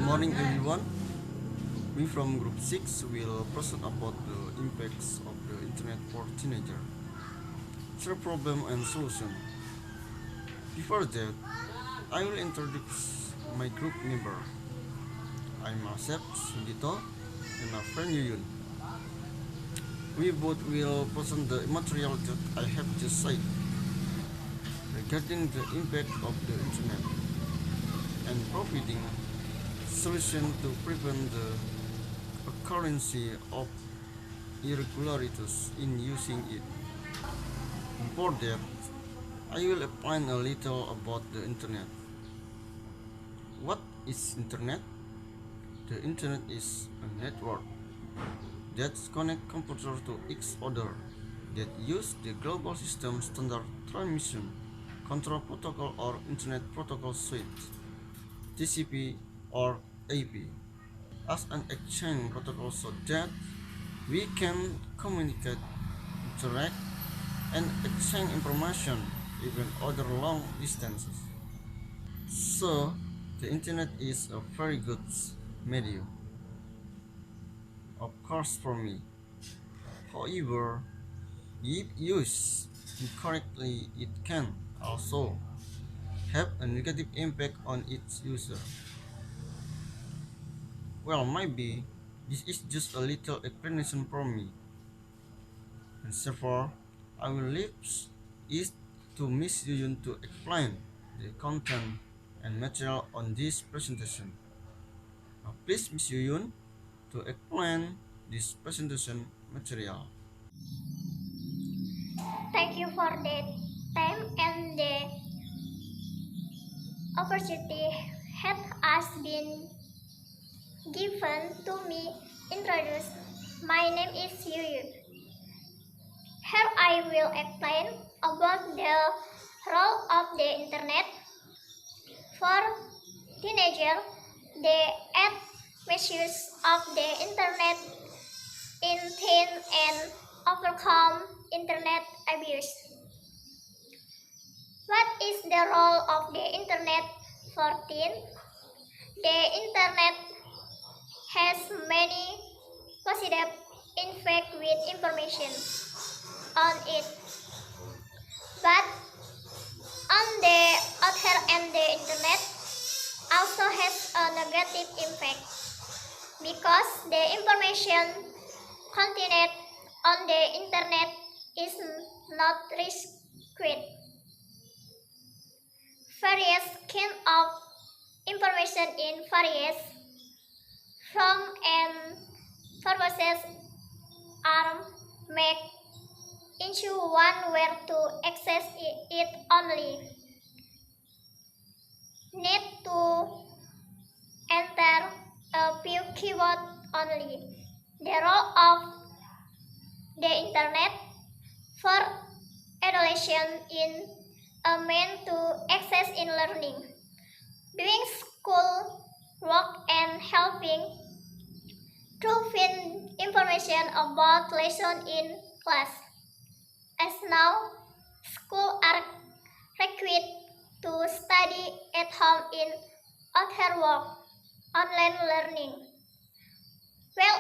morning everyone. We from group 6 will present about the impacts of the internet for teenagers. Share problem and solution. Before that, I will introduce my group member. I'm Asep, Sundito, and my friend Yuyun. We both will present the material that I have just said regarding the impact of the internet and providing solution to prevent the occurrence of irregularities in using it. Before that, I will explain a little about the internet. What is internet? The internet is a network that connects computers to each other that use the global system standard transmission control protocol or internet protocol suite TCP or IP as an exchange protocol so that we can communicate, interact, and exchange information even over long distances. So, the internet is a very good medium, of course, for me. However, if used incorrectly, it can also have a negative impact on its user. Well, maybe this is just a little explanation from me, and therefore I will leave it to Miss Yuyun to explain the content and material on this presentation. Now, please, Miss Yuyun, to explain this presentation material. Thank you for the time and the opportunity that has been given to me introduce. My name is Yuyu. Here I will explain about the role of the internet for teenagers. The ad misuse of the internet in teen and overcome internet abuse. What is the role of the internet for teen? The internet has many positive effects with information on it, but on the other hand, the internet also has a negative impact because the information contained on the internet is not restricted. Various kinds of information in various forms and purposes are made into one where to access it only need to enter a few keywords only. The role of the internet for adolescents in a means to access in learning, doing school work and helping to find information about lesson in class. As now, schools are required to study at home in other work, online learning. Well,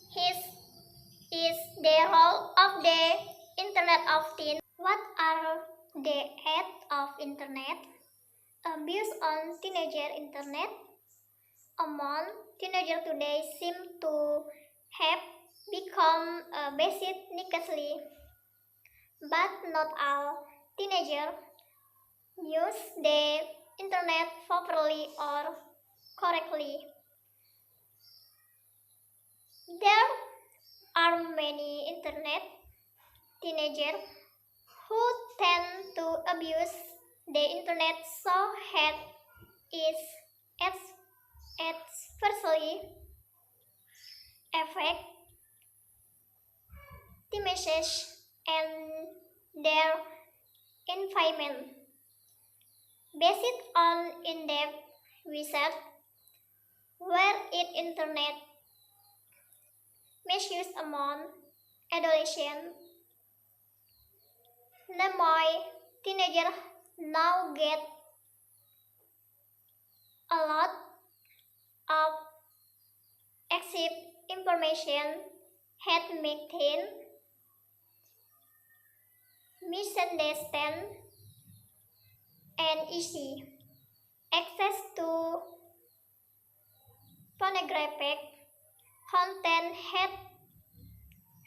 his is the role of the internet of teen. What are the aids of internet? Abuse on teenager internet. Among teenagers today seem to have become basic nicely, but not all teenagers use the internet properly or correctly. There are many internet teenagers who tend to abuse the internet so that it adversely affect the message and their environment. Based on in-depth research, where it internet misuse among adolescents, the more teenagers now get a lot of accept information had maintained misunderstand and easy access to pornographic content had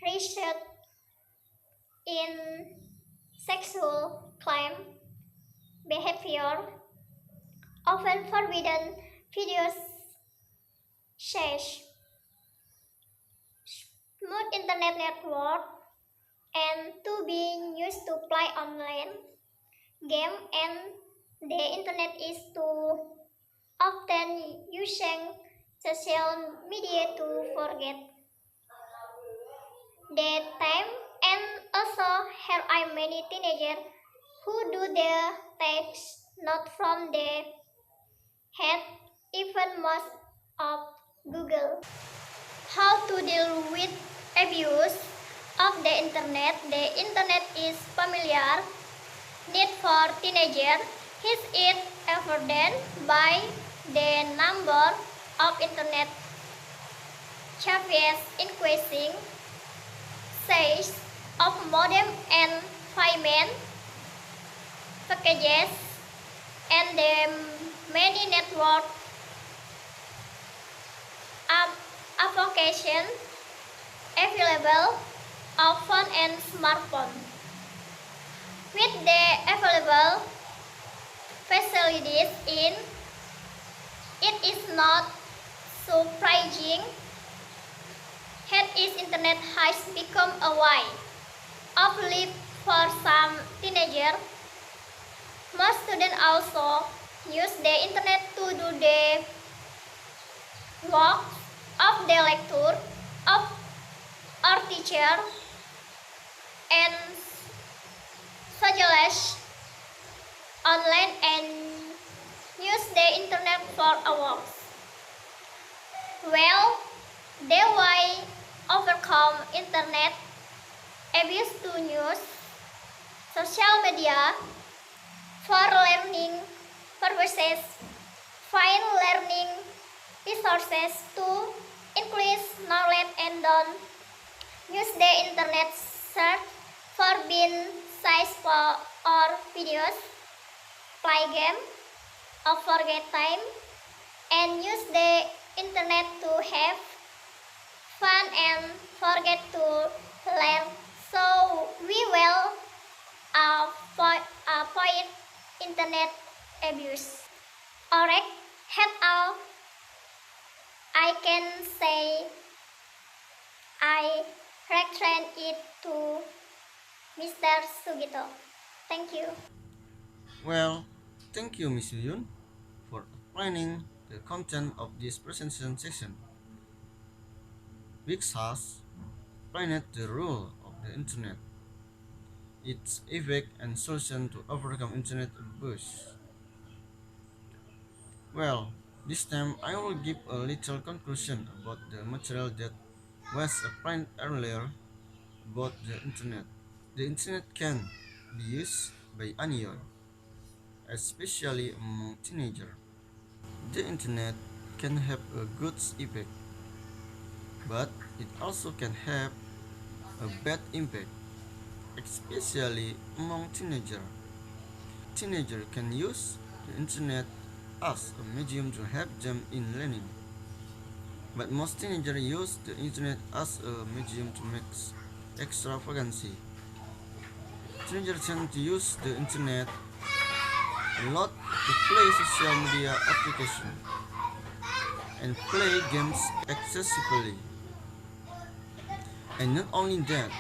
resulted in sexual crime behavior, often forbidden videos, sex, smooth internet network, and to be used to play online game and the internet is too often using social media to forget their time and also have I many teenagers who do their tasks not from their head, even most of Google. How to deal with abuse of the internet? The internet is familiar need for teenagers. Is it evident by the number of internet cafes increasing, sales of modem and payment packages, and the many network applications available on phone and smartphone. With the available facilities in, it is not surprising that its internet has become a way of life for some teenagers. Most students also use the internet to do the work of the lecture of our teacher and socialize online and use the internet for hours. Well, the way overcome internet abuse to use social media for learning purposes, find learning resources to increase knowledge and don't use the internet search for being sites or videos, play game or forget time, and use the internet to have fun and forget to learn. So we will avoid internet abuse. Alright, head out. I can say I return it to Mr. Sugito. Thank you. Well, thank you, Miss Yun, for explaining the content of this presentation section, which has explained the role of the internet, its effect and solution to overcome internet abuse. Well, this time I will give a little conclusion about the material that was explained earlier about the internet. The internet can be used by anyone, especially among teenagers. The internet can have a good effect, but it also can have a bad impact, especially among teenagers. Teenagers can use the internet as a medium to help them in learning, but most teenagers use the internet as a medium to make extravagancy. Teenagers tend to use the internet a lot to play social media applications and play games excessively. And not only that,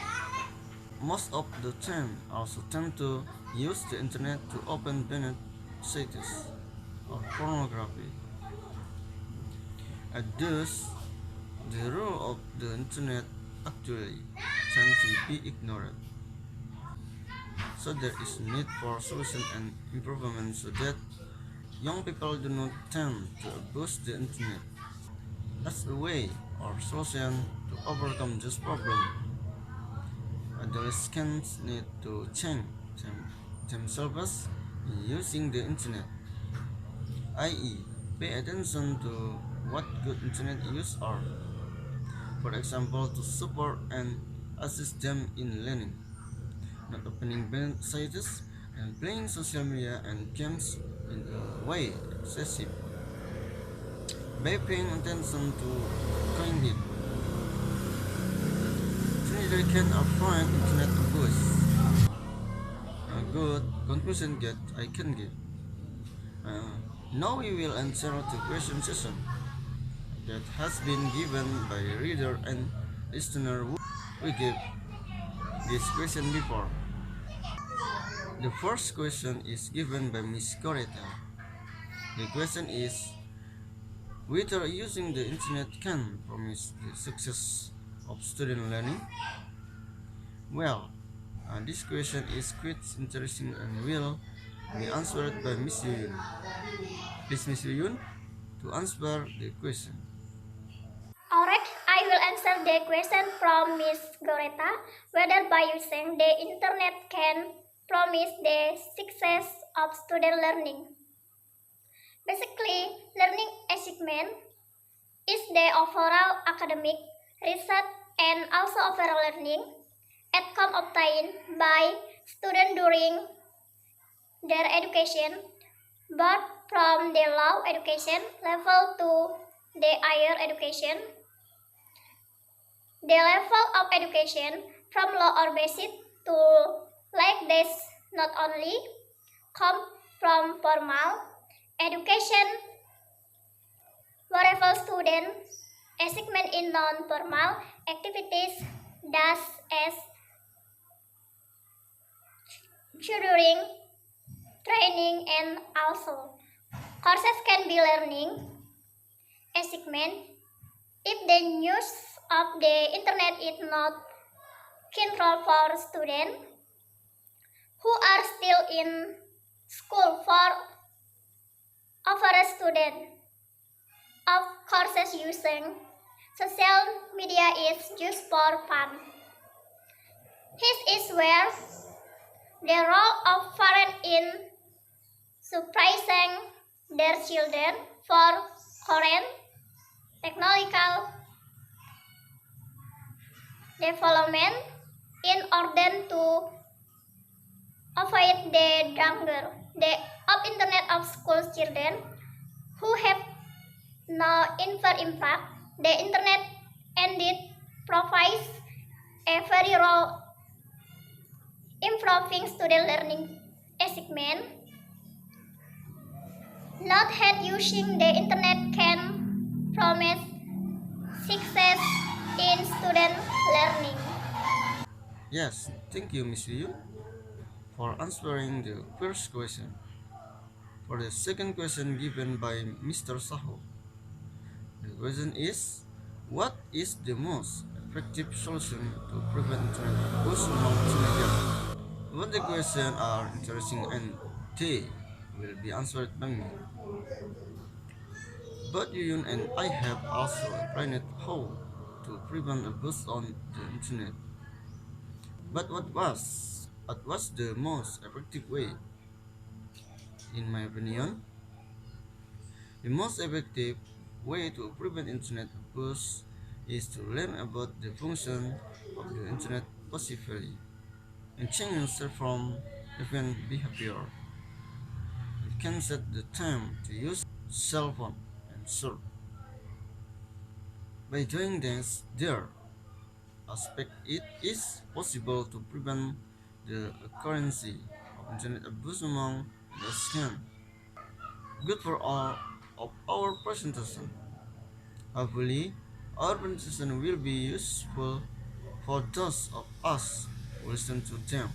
most of the time also tend to use the internet to open banned sites of pornography. And thus, the role of the internet actually tend to be ignored. So there is need for solution and improvement so that young people do not tend to abuse the internet. As a way or solution to overcome this problem, adolescents need to change themselves in using the internet, i.e., pay attention to what good internet use are. For example, to support and assist them in learning, not opening banned sites and playing social media and games in a way excessive. By paying attention to content, teenagers can find internet abuse. A good conclusion that I can give. Uh, Now we will answer the question session that has been given by reader and listener who we gave this question before. The first question is given by Miss Coretta. The question is whether using the internet can promise the success of student learning. Well, this question is quite interesting and will be answered by Miss Yuyun. Please, Miss Yuyun, to answer the question. Alright, I will answer the question from Miss Goreta whether by using the internet can promise the success of student learning. Basically, learning achievement is the overall academic, research, and also overall learning outcome obtained by students during their education, both from the low education level to the higher education. The level of education from low or basic to like this not only come from formal education, wherever students achievement in non-formal activities thus as tutoring, training, and also courses can be learning achievement if the use of the internet is not controlled for students who are still in school for over a student of courses using social media is just for fun. This is where the role of parents in surprising their children for current technological development in order to avoid the danger of internet of school children who have no impact. The internet indeed provides a very role improving student learning achievement. Not that using the internet can promise success in student learning. Yes, thank you, Miss Yu, for answering the first question. For the second question given by Mr. Saho, the question is, what is the most effective solution to prevent internet abuse among teenagers? Both the questions are interesting and they will be answered by me. Both Yuyun and I have also explained how to prevent abuse on the internet. But what was the most effective way? In my opinion, the most effective way to prevent internet abuse is to learn about the function of the internet passively and change yourself from different behavior. You can set the time to use cell phone and surf. By doing this, there aspect it is possible to prevent the occurrence of internet abuse among the scam. Good for all of our presentation. Hopefully, our presentation will be useful for those of us who listen to them.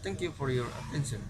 Thank you for your attention.